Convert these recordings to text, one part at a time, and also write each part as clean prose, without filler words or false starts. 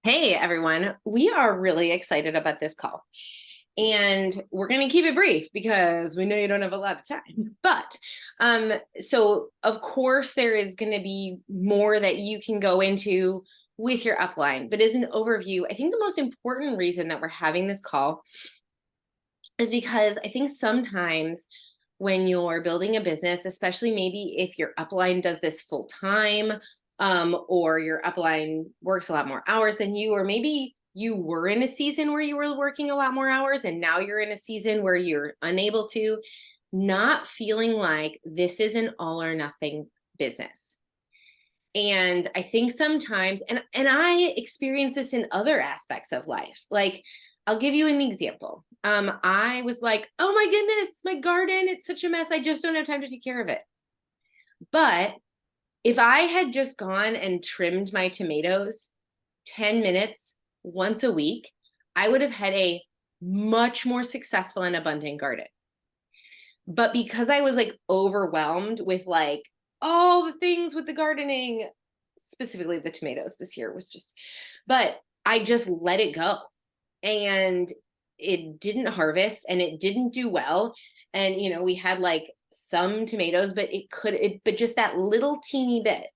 Hey everyone, we are really excited about this call. And we're going to keep it brief because we know you don't have a lot of time. But so of course there is going to be more that you can go into with your upline. But as an overview, I think the most important reason that we're having this call is because I think sometimes when you're building a business, especially maybe if your upline does this full time, or your upline works a lot more hours than you, or maybe you were in a season where you were working a lot more hours and now you're in a season where you're unable to, not feeling like this is an all or nothing business. And I think sometimes, and I experience this in other aspects of life. Like, I'll give you an example. I was like, oh my goodness, my garden, it's such a mess. I just don't have time to take care of it. But if I had just gone and trimmed my tomatoes 10 minutes once a week, I would have had a much more successful and abundant garden. But because I was like overwhelmed with like all the things with the gardening, specifically the tomatoes this year was just, but I just let it go. And it didn't harvest and it didn't do well. And, we had like some tomatoes, but but just that little teeny bit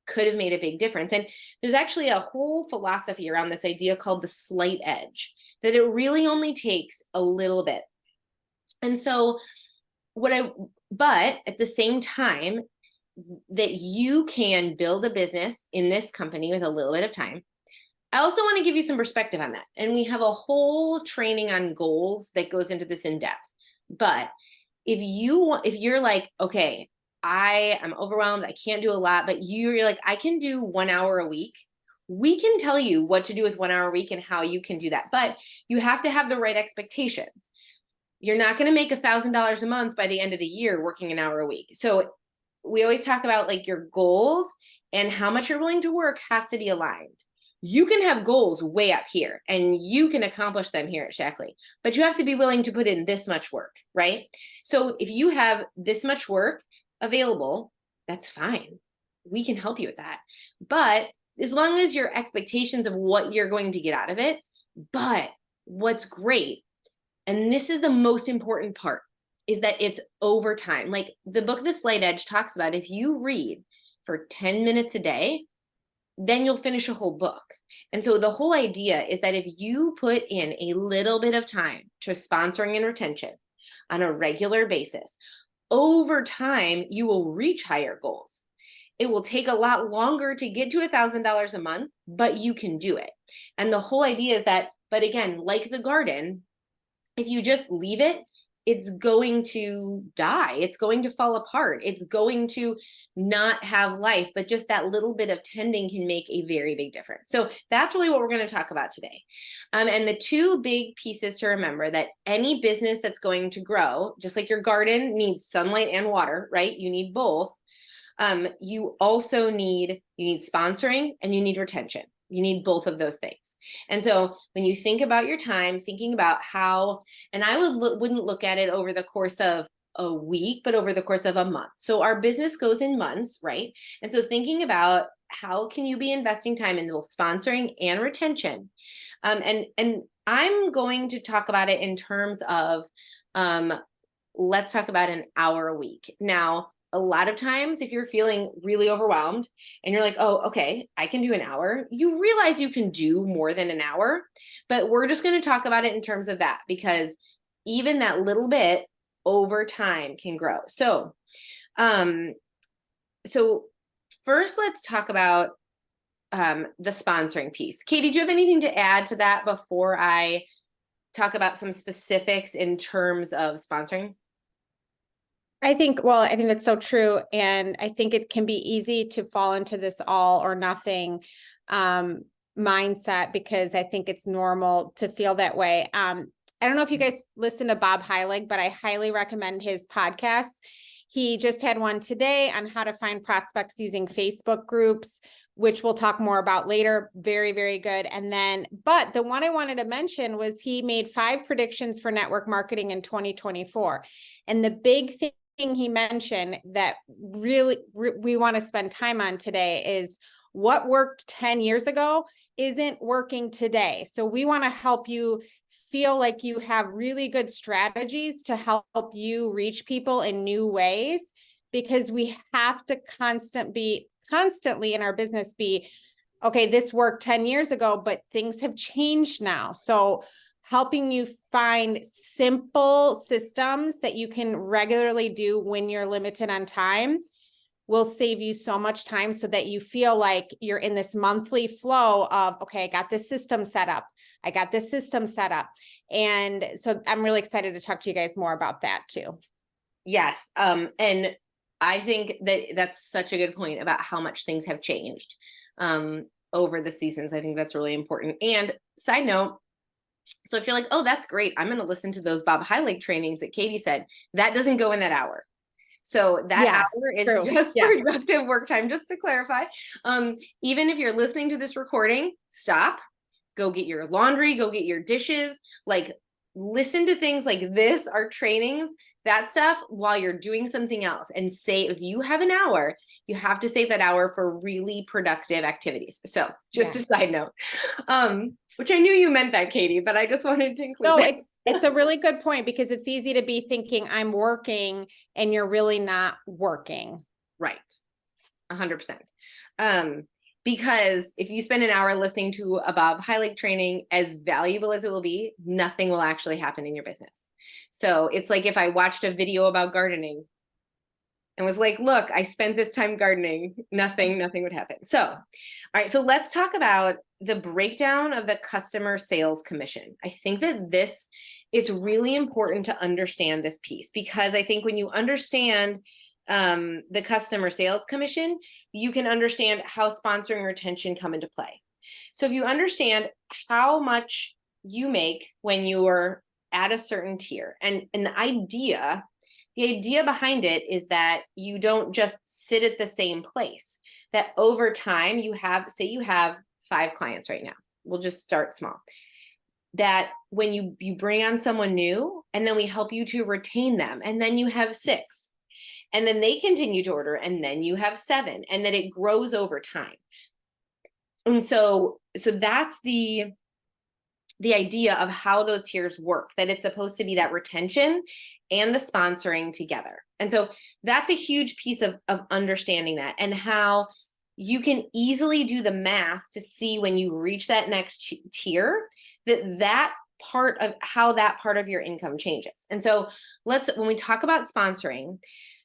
could have made a big difference. And there's actually a whole philosophy around this idea called the slight edge, that it really only takes a little bit. And so but at the same time, that you can build a business in this company with a little bit of time. I also want to give you some perspective on that. And we have a whole training on goals that goes into this in depth. But if you're like, okay, I am overwhelmed, I can't do a lot, but you're like, I can do 1 hour a week. We can tell you what to do with 1 hour a week and how you can do that. But you have to have the right expectations. You're not going to make $1,000 a month by the end of the year working an hour a week. So we always talk about like your goals and how much you're willing to work has to be aligned. You can have goals way up here and you can accomplish them here at Shaklee, but you have to be willing to put in this much work, right? So if you have this much work available, that's fine. We can help you with that. But as long as your expectations of what you're going to get out of it, but what's great, and this is the most important part, is that it's over time. Like the book, The Slight Edge, talks about if you read for 10 minutes a day, then you'll finish a whole book. And so the whole idea is that if you put in a little bit of time to sponsoring and retention on a regular basis, over time, you will reach higher goals. It will take a lot longer to get to $1,000 a month, but you can do it. And the whole idea is that, but again, like the garden, if you just leave it, it's going to die. It's going to fall apart. It's going to not have life, but just that little bit of tending can make a very big difference. So that's really what we're going to talk about today. And the two big pieces to remember, that any business that's going to grow, just like your garden needs sunlight and water, right? You need both. You also need sponsoring and you need retention. You need both of those things. And so when you think about your time, thinking about how, and I wouldn't look at it over the course of a week, but over the course of a month. So our business goes in months, right? And so thinking about how can you be investing time in both sponsoring and retention. And I'm going to talk about it in terms of, let's talk about an hour a week. Now, a lot of times, if you're feeling really overwhelmed and you're like, oh, okay, I can do an hour, you realize you can do more than an hour, but we're just going to talk about it in terms of that, because even that little bit over time can grow. So first let's talk about the sponsoring piece. Katie, do you have anything to add to that before I talk about some specifics in terms of sponsoring? I think that's so true. And I think it can be easy to fall into this all or nothing mindset, because I think it's normal to feel that way. I don't know if you guys listen to Bob Heilig, but I highly recommend his podcast. He just had one today on how to find prospects using Facebook groups, which we'll talk more about later. Very, very good. And then, but the one I wanted to mention was he made 5 predictions for network marketing in 2024. And the big thing he mentioned that really we want to spend time on today is what worked 10 years ago isn't working today. So we want to help you feel like you have really good strategies to help you reach people in new ways, because we have to constantly in our business be, okay, this worked 10 years ago, but things have changed now. So helping you find simple systems that you can regularly do when you're limited on time will save you so much time, so that you feel like you're in this monthly flow of, okay, I got this system set up. I got this system set up. And so I'm really excited to talk to you guys more about that too. Yes. And I think that that's such a good point about how much things have changed over the seasons. I think that's really important. And side note, so if you're like, oh, that's great, I'm going to listen to those Bob Heilig trainings that Katie said, that doesn't go in that hour. So that hour is just productive work time, just to clarify. Even if you're listening to this recording, stop, go get your laundry, go get your dishes, like listen to things like this, our trainings, that stuff while you're doing something else. And say, if you have an hour, you have to save that hour for really productive activities. So just a side note, which I knew you meant that, Katie, but I just wanted to include No, that. it's a really good point, because it's easy to be thinking I'm working and you're really not working. Right. 100%. Because if you spend an hour listening to a Bob Heilig training, as valuable as it will be, nothing will actually happen in your business. So it's like if I watched a video about gardening and was like, look, I spent this time gardening, nothing would happen. So, all right, so let's talk about the breakdown of the customer sales commission. I think that it's really important to understand this piece, because I think when you understand the customer sales commission, you can understand how sponsoring and retention come into play. So if you understand how much you make when you're at a certain tier, and the idea behind it is that you don't just sit at the same place, that over time you have 5 clients right now. We'll just start small. That when you bring on someone new, and then we help you to retain them, and then you have 6, and then they continue to order, and then you have 7, and then it grows over time. And so that's the idea of how those tiers work, that it's supposed to be that retention and the sponsoring together. And so that's a huge piece of understanding that, and how you can easily do the math to see when you reach that next tier, that part of how that part of your income changes. And so when we talk about sponsoring,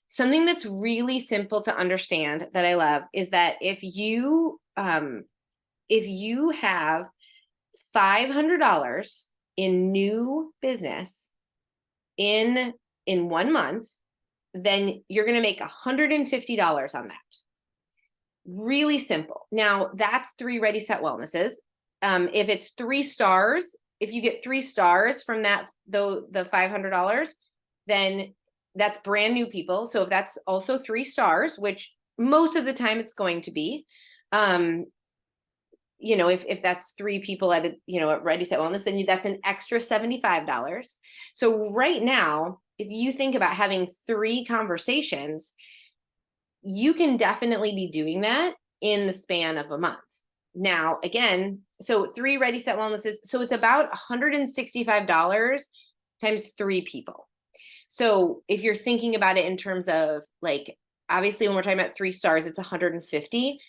something that's really simple to understand that I love is that if you have $500 in new business in 1 month, then you're going to make $150 on that. Really simple. Now that's 3 Ready Set Wellnesses. If it's 3 stars, if you get 3 stars from that, though, the $500, then that's brand new people. So if that's also 3 stars, which most of the time it's going to be, if that's 3 people at Ready Set Wellness, then that's an extra $75. So right now, if you think about having 3 conversations, you can definitely be doing that in the span of a month. Now, again, so 3 Ready Set Wellnesses, so it's about $165 times 3 people. So if you're thinking about it in terms of, like, obviously when we're talking about 3 stars, it's 150.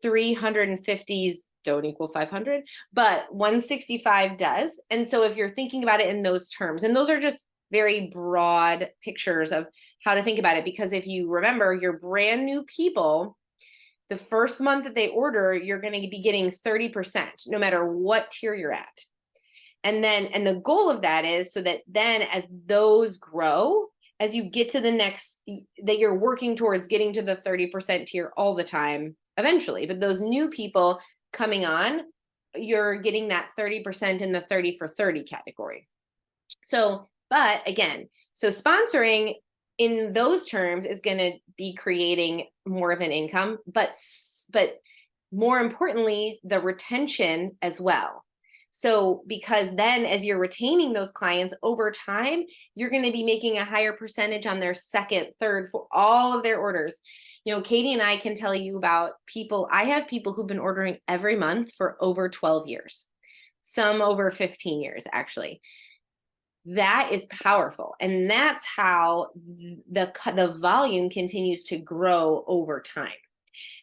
350s don't equal 500, but 165 does. And so if you're thinking about it in those terms, and those are just very broad pictures of how to think about it, because if you remember, your brand new people, the first month that they order, you're going to be getting 30%, no matter what tier you're at. And the goal of that is so that then as those grow, as you get to the next, that you're working towards getting to the 30% tier all the time eventually. But those new people coming on, you're getting that 30% in the 30 for 30 category. So, but again, so sponsoring in those terms is going to be creating more of an income, but more importantly, the retention as well. So, because then as you're retaining those clients over time, you're going to be making a higher percentage on their second, third, for all of their orders. Katie and I can tell you about people. I have people who've been ordering every month for over 12 years, some over 15 years, actually. That is powerful. And that's how the volume continues to grow over time.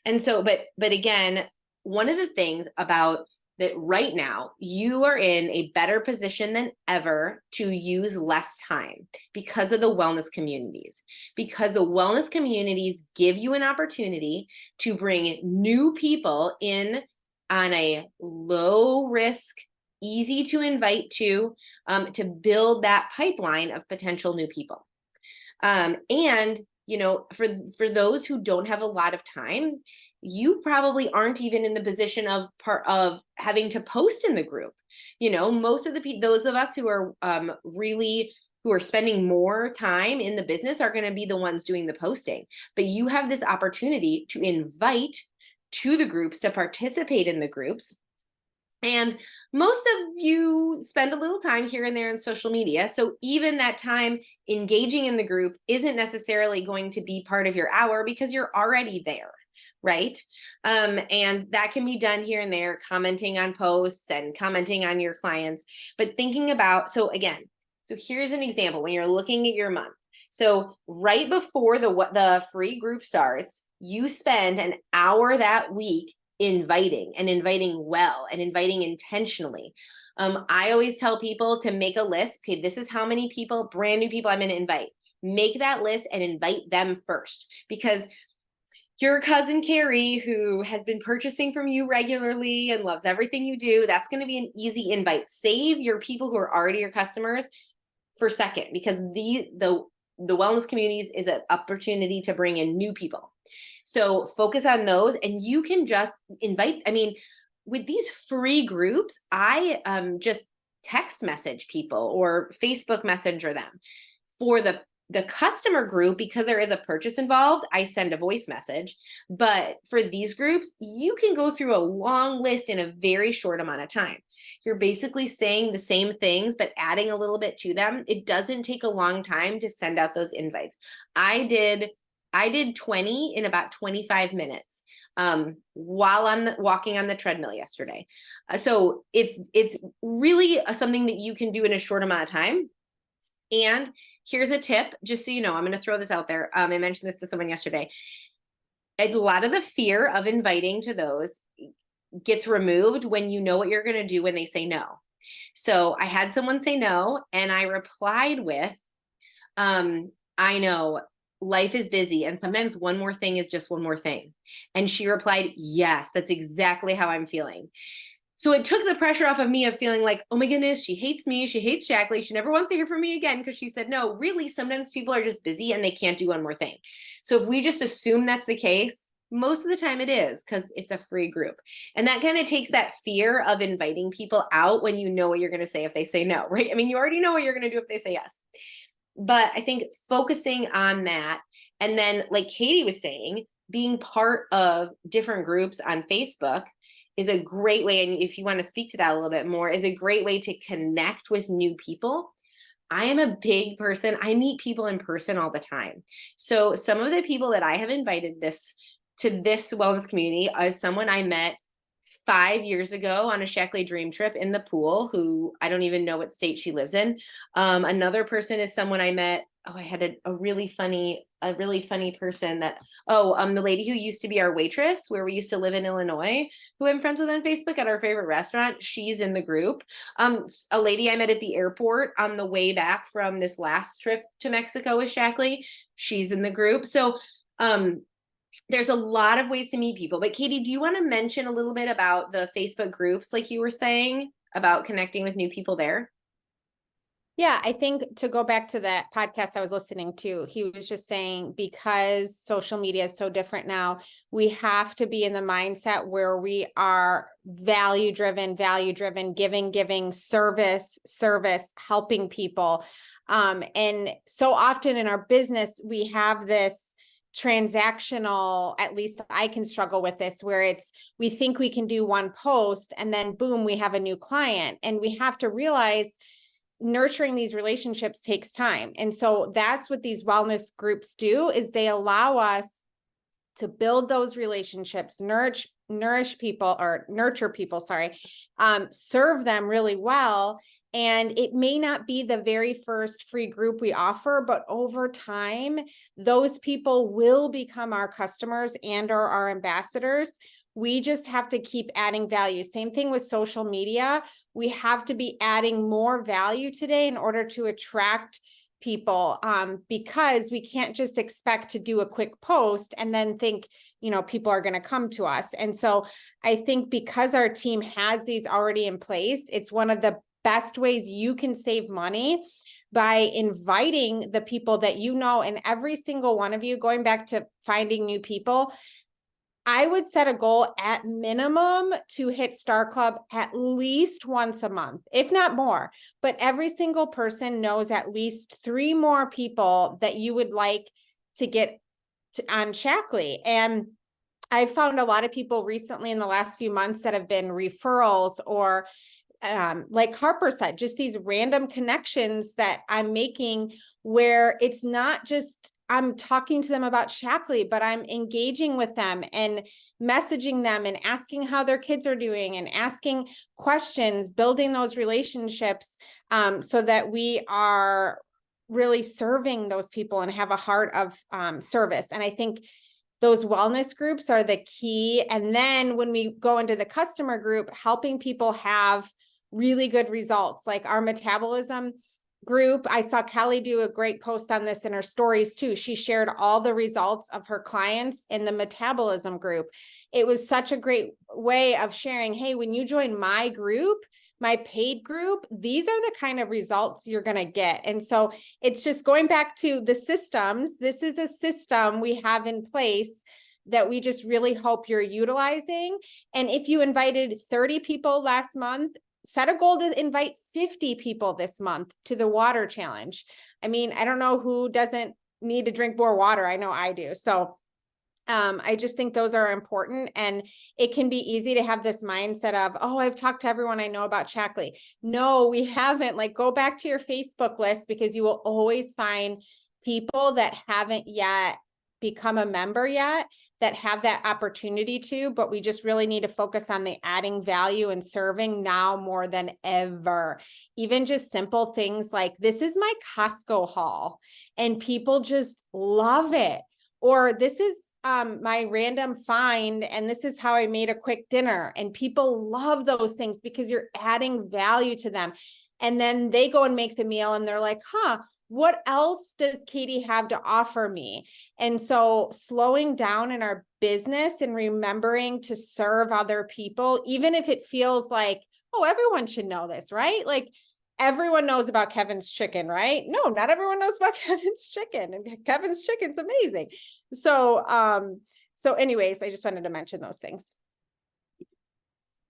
And so, but again, one of the things about that right now, you are in a better position than ever to use less time because of the wellness communities, because the wellness communities give you an opportunity to bring new people in on a low risk, easy to invite to build that pipeline of potential new people. And for those who don't have a lot of time, you probably aren't even in the position of having to post in the group. Most of those of us who are who are spending more time in the business are going to be the ones doing the posting. But you have this opportunity to invite to the groups, to participate in the groups. And most of you spend a little time here and there in social media. So even that time engaging in the group isn't necessarily going to be part of your hour because you're already there, right? And that can be done here and there, commenting on posts and commenting on your clients. But thinking about, so here's an example when you're looking at your month. So right before the free group starts, you spend an hour that week inviting well and inviting intentionally. I always tell people to make a list. Okay, this is how many people, brand new people I'm going to invite. Make that list and invite them first, because your cousin Carrie, who has been purchasing from you regularly and loves everything you do, that's going to be an easy invite. Save your people who are already your customers for second, because the wellness communities is an opportunity to bring in new people. So focus on those, and you can just invite. With these free groups, I just text message people or Facebook Messenger them. For the customer group, because there is a purchase involved, I send a voice message. But for these groups, you can go through a long list in a very short amount of time. You're basically saying the same things, but adding a little bit to them. It doesn't take a long time to send out those invites. I did 20 in about 25 minutes while walking on the treadmill yesterday. So it's really something that you can do in a short amount of time. And here's a tip, just so you know, I'm going to throw this out there. I mentioned this to someone yesterday. A lot of the fear of inviting to those gets removed when you know what you're going to do when they say no. So I had someone say no, and I replied with, I know life is busy, and sometimes one more thing is just one more thing. And she replied, yes, that's exactly how I'm feeling. So it took the pressure off of me of feeling like, oh my goodness, she hates me. She hates Shackley. She never wants to hear from me again because she said no. Really, sometimes people are just busy and they can't do one more thing. So if we just assume that's the case, most of the time it is, because it's a free group. And that kind of takes that fear of inviting people out when you know what you're going to say if they say no, right? You already know what you're going to do if they say yes. But I think focusing on that, and then like Katie was saying, being part of different groups on Facebook is a great way, and if you want to speak to that a little bit more, is a great way to connect with new people. I am a big person. I meet people in person all the time. So some of the people that I have invited to this wellness community is someone I met 5 years ago on a Shackley Dream Trip in the pool, who I don't even know what state she lives in. Another person is someone I met. Oh, I had a really funny person that, the lady who used to be our waitress where we used to live in Illinois, who I'm friends with on Facebook at our favorite restaurant. She's in the group. A lady I met at the airport on the way back from this last trip to Mexico with Shackley. She's in the group. So, there's a lot of ways to meet people. But Katie, do you want to mention a little bit about the Facebook groups, like you were saying, about connecting with new people there? Yeah, I think to go back to that podcast I was listening to, he was just saying, because social media is so different now, we have to be in the mindset where we are value driven, giving, service, helping people. And so often in our business, we have this transactional, at least I can struggle with this, where we think we can do one post and then boom, we have a new client. And we have to realize nurturing these relationships takes time. And so that's what these wellness groups do, is they allow us to build those relationships, nurture people, serve them really well. And it may not be the very first free group we offer, but over time, those people will become our customers and or our ambassadors. We just have to keep adding value. Same thing with social media. We have to be adding more value today in order to attract people, because we can't just expect to do a quick post and then think, people are going to come to us. And so I think because our team has these already in place, it's one of the best ways you can save money by inviting the people that and every single one of you, going back to finding new people, I would set a goal at minimum to hit Star Club at least once a month, if not more. But every single person knows at least 3 more people that you would like to get on Shaklee. And I've found a lot of people recently in the last few months that have been referrals or like Harper said, just these random connections that I'm making where it's not just I'm talking to them about Shaklee, but I'm engaging with them and messaging them and asking how their kids are doing and asking questions, building those relationships, so that we are really serving those people and have a heart of service. And I think those wellness groups are the key. And then when we go into the customer group, helping people have really good results, like our metabolism group. I saw Kelly do a great post on this in her stories too. She shared all the results of her clients in the metabolism group. It was such a great way of sharing, hey, when you join my group, my paid group, these are the kind of results you're going to get. And so it's just going back to the systems. This is a system we have in place that we just really hope you're utilizing. And if you invited 30 people last month, set a goal to invite 50 people this month to the water challenge. I mean, I don't know who doesn't need to drink more water. I know I do. So I just think those are important, and it can be easy to have this mindset of, oh, I've talked to everyone I know about Shaklee. No, we haven't. Like, go back to your Facebook list, because you will always find people that haven't yet become a member yet that have that opportunity to, but we just really need to focus on the adding value and serving now more than ever. Even just simple things like, this is my Costco haul and people just love it. Or this is my random find, and this is how I made a quick dinner. And people love those things because you're adding value to them. And then they go and make the meal and they're like, what else does Katie have to offer me? And so slowing down in our business and remembering to serve other people, even if it feels like, oh, everyone should know this, right? Like, everyone knows about Kevin's chicken, right? No, not everyone knows about Kevin's chicken, and Kevin's chicken's amazing. So anyways, I just wanted to mention those things.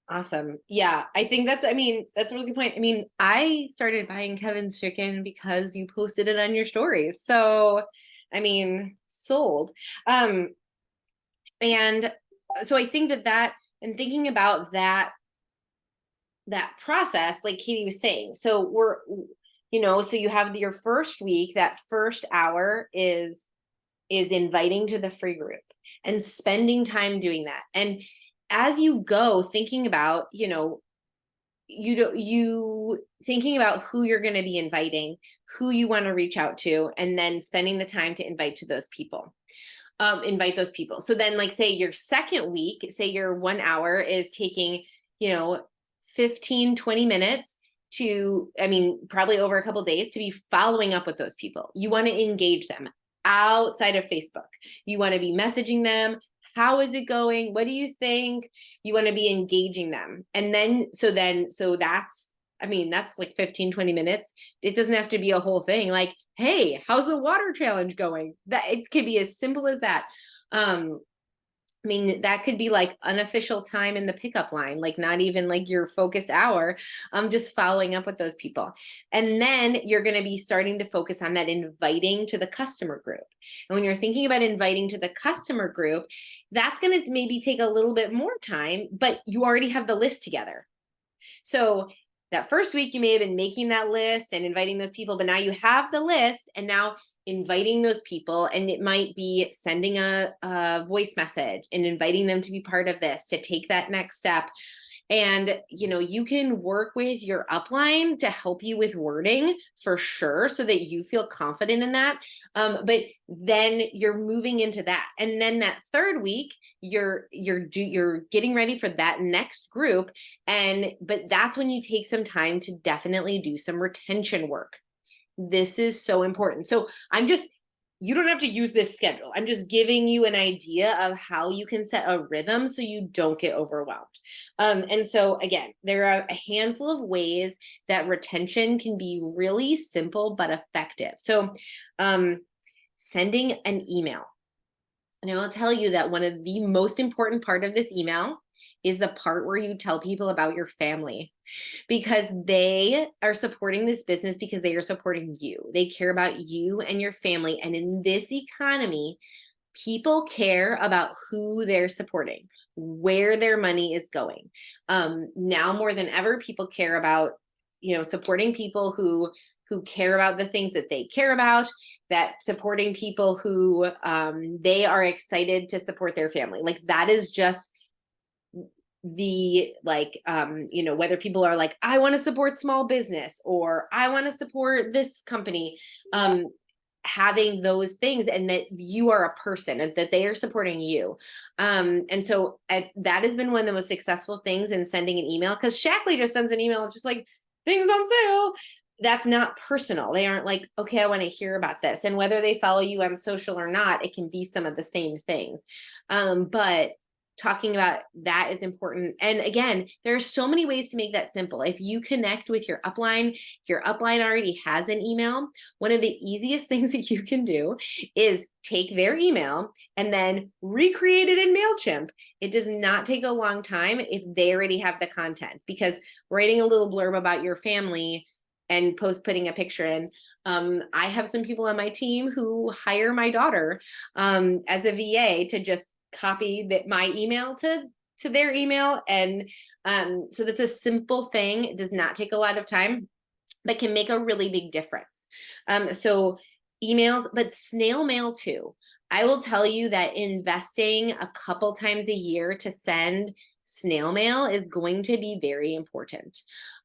Awesome. Yeah, I think that's a really good point. I mean, I started buying Kevin's chicken because you posted it on your stories. So, sold. And so I think that and thinking about that process, like Katie was saying, so so you have your first week, that first hour is inviting to the free group and spending time doing that. And as you go, thinking about, thinking about who you're going to be inviting, who you want to reach out to, and then spending the time to invite those people. So then, like, say your second week, say your 1 hour is taking, 15, 20 minutes to, probably over a couple of days, to be following up with those people. You want to engage them outside of Facebook. You want to be messaging them. How is it going? What do you think? You want to be engaging them. And then, so that's like 15, 20 minutes. It doesn't have to be a whole thing. Like, hey, how's the water challenge going? That it could be as simple as that. I mean, that could be like unofficial time in the pickup line, like not even like your focused hour, just following up with those people. And then you're going to be starting to focus on that inviting to the customer group. And when you're thinking about inviting to the customer group, that's going to maybe take a little bit more time, but you already have the list together. So that first week, you may have been making that list and inviting those people, but now you have the list, and now inviting those people, and it might be sending a voice message and inviting them to be part of this, to take that next step. And, you can work with your upline to help you with wording for sure, so that you feel confident in that. But then you're moving into that. And then that third week, you're getting ready for that next group. But that's when you take some time to definitely do some retention work. This is so important. So you don't have to use this schedule. I'm just giving you an idea of how you can set a rhythm so you don't get overwhelmed. And so again, there are a handful of ways that retention can be really simple but effective. So sending an email. And I will tell you that one of the most important part of this email is the part where you tell people about your family, because they are supporting this business because they are supporting you. They care about you and your family. And in this economy, people care about who they're supporting, where their money is going. Now more than ever, people care about, supporting people who care about the things that they care about, that supporting people who they are excited to support their family. Like that is just the whether people are like, I want to support small business, or I want to support this company, having those things, and that you are a person and that they are supporting you. And so that has been one of the most successful things in sending an email, because Shaklee just sends an email. It's just like, things on sale. That's not personal. They aren't like, okay, I want to hear about this. And whether they follow you on social or not, it can be some of the same things. But talking about that is important. And again, there are so many ways to make that simple. If you connect with your upline already has an email. One of the easiest things that you can do is take their email and then recreate it in MailChimp. It does not take a long time if they already have the content, because writing a little blurb about your family and putting a picture in. I have some people on my team who hire my daughter as a VA to just copy my email to their email. And so that's a simple thing. It does not take a lot of time, but can make a really big difference. So emails, but snail mail too. I will tell you that investing a couple times a year to send snail mail is going to be very important.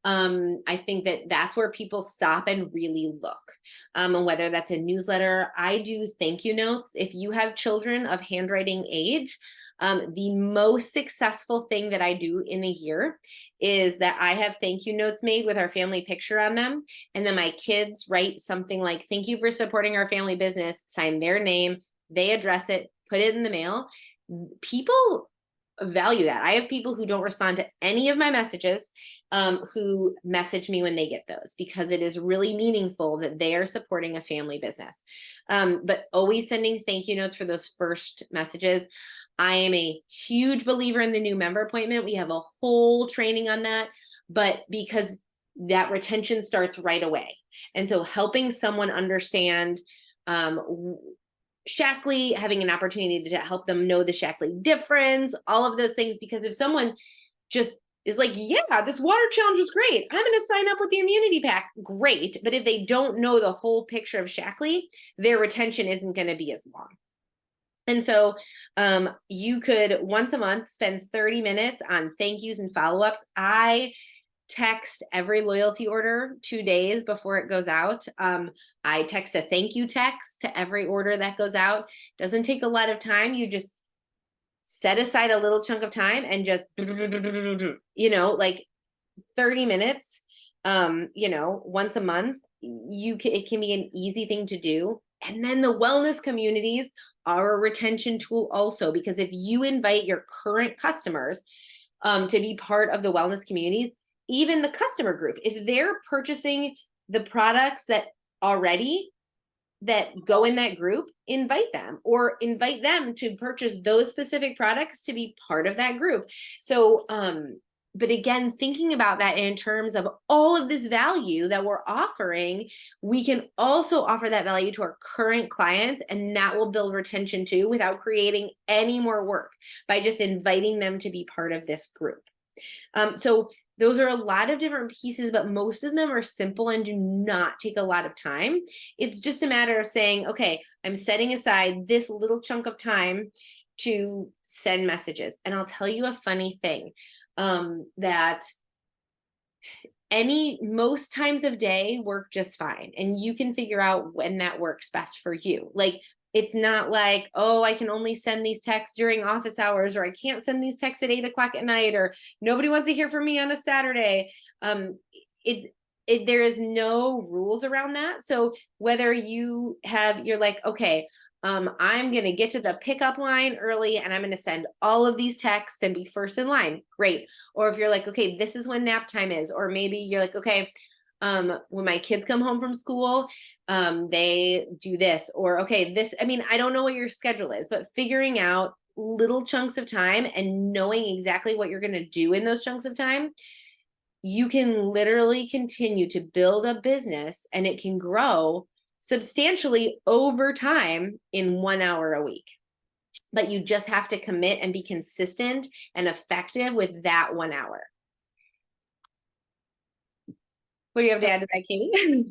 I think that that's where people stop and really look. And whether that's a newsletter, I do thank you notes. If you have children of handwriting age, the most successful thing that I do in a year is that I have thank you notes made with our family picture on them. And then my kids write something like, thank you for supporting our family business, sign their name, they address it, put it in the mail. People value that. I have people who don't respond to any of my messages, who message me when they get those, because it is really meaningful that they are supporting a family business. But always sending thank you notes for those first messages. I am a huge believer in the new member appointment. We have a whole training on that, but because that retention starts right away. And so helping someone understand, Shaklee, having an opportunity to help them know the Shaklee difference, all of those things. Because if someone just is like, yeah, this water challenge was great, I'm going to sign up with the immunity pack, great. But if they don't know the whole picture of Shaklee, their retention isn't going to be as long. And so you could once a month spend 30 minutes on thank yous and follow-ups. I text every loyalty order 2 days before it goes out. I text a thank you text to every order that goes out. Doesn't take a lot of time. You just set aside a little chunk of time and just, like 30 minutes, once a month. It can be an easy thing to do. And then the wellness communities are a retention tool also, because if you invite your current customers to be part of the wellness communities, even the customer group, if they're purchasing the products that already, that go in that group, invite them or invite them to purchase those specific products to be part of that group. So, but again, thinking about that in terms of all of this value that we're offering, we can also offer that value to our current clients, and that will build retention too without creating any more work by just inviting them to be part of this group. So those are a lot of different pieces, but most of them are simple and do not take a lot of time. It's just a matter of saying, okay, I'm setting aside this little chunk of time to send messages. And I'll tell you a funny thing, that most times of day work just fine. And you can figure out when that works best for you. Like, it's not like, oh, I can only send these texts during office hours, or I can't send these texts at 8 o'clock at night, or nobody wants to hear from me on a Saturday. There is no rules around that. So whether you're like, okay, I'm going to get to the pickup line early and I'm going to send all of these texts and be first in line. Great. Or if you're like, okay, this is when nap time is, or maybe you're like, okay, when my kids come home from school, they do this, or okay, this, I mean, I don't know what your schedule is, but figuring out little chunks of time and knowing exactly what you're going to do in those chunks of time, you can literally continue to build a business and it can grow substantially over time in 1 hour a week. But you just have to commit and be consistent and effective with that 1 hour. What do you have to add to that, Katie?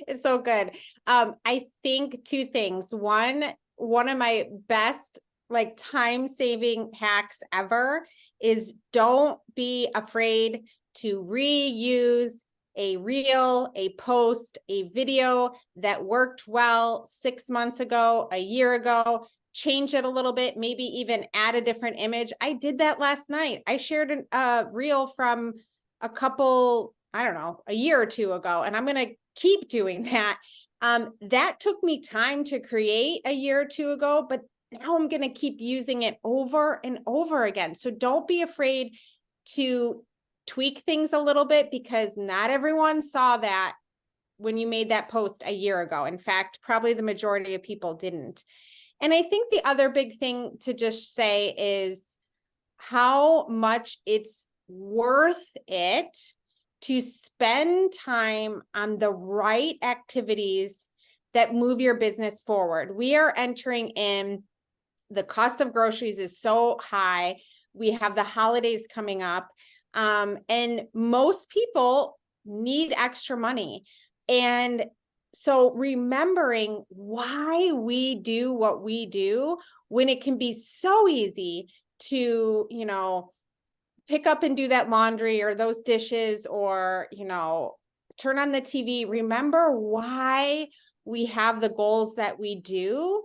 It's so good. I think two things. One of my best like time-saving hacks ever is don't be afraid to reuse a reel, a post, a video that worked well 6 months ago, a year ago, change it a little bit, maybe even add a different image. I did that last night. I shared a reel from a couple, I don't know, a year or two ago, and I'm going to keep doing that. That took me time to create a year or two ago, but now I'm going to keep using it over and over again. So don't be afraid to tweak things a little bit, because not everyone saw that when you made that post a year ago. In fact, probably the majority of people didn't. And I think the other big thing to just say is how much it's worth it to spend time on the right activities that move your business forward. We are entering in, the cost of groceries is so high. We have the holidays coming up. And most people need extra money. And so remembering why we do what we do, when it can be so easy to, pick up and do that laundry or those dishes, or, turn on the TV, remember why we have the goals that we do,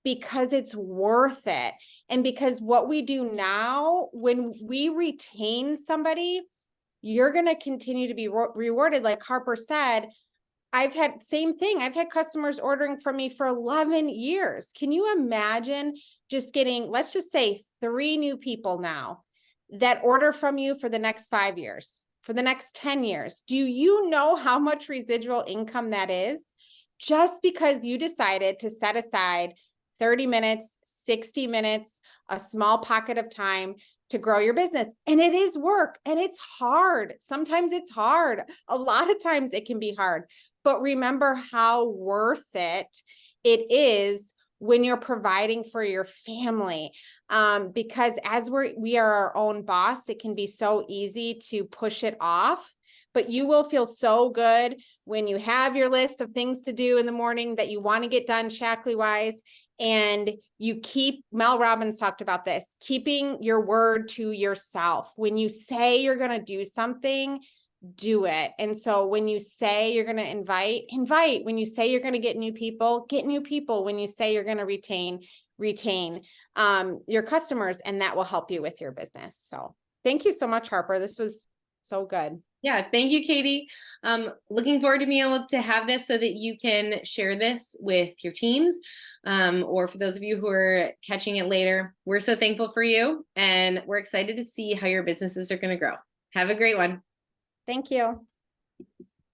because it's worth it. And because what we do now, when we retain somebody, you're going to continue to be rewarded. Like Harper said, I've had customers ordering from me for 11 years. Can you imagine just getting, let's just say 3 new people now that order from you for the next 5 years, for the next 10 years? Do you know how much residual income that is? Just because you decided to set aside 30 minutes, 60 minutes, a small pocket of time to grow your business. And it is work, and it's hard. Sometimes it's hard. A lot of times it can be hard, but remember how worth it is when you're providing for your family. Because as we are our own boss, it can be so easy to push it off. But you will feel so good when you have your list of things to do in the morning that you want to get done Shaklee wise. And you Mel Robbins talked about this, keeping your word to yourself. When you say you're going to do something, do it. And so when you say you're going to invite. When you say you're going to get new people, get new people. When you say you're going to retain your customers, and that will help you with your business. So thank you so much, Harper. This was so good. Yeah, thank you, Katie. Looking forward to being able to have this so that you can share this with your teams, or for those of you who are catching it later. We're so thankful for you, and we're excited to see how your businesses are going to grow. Have a great one. Thank you.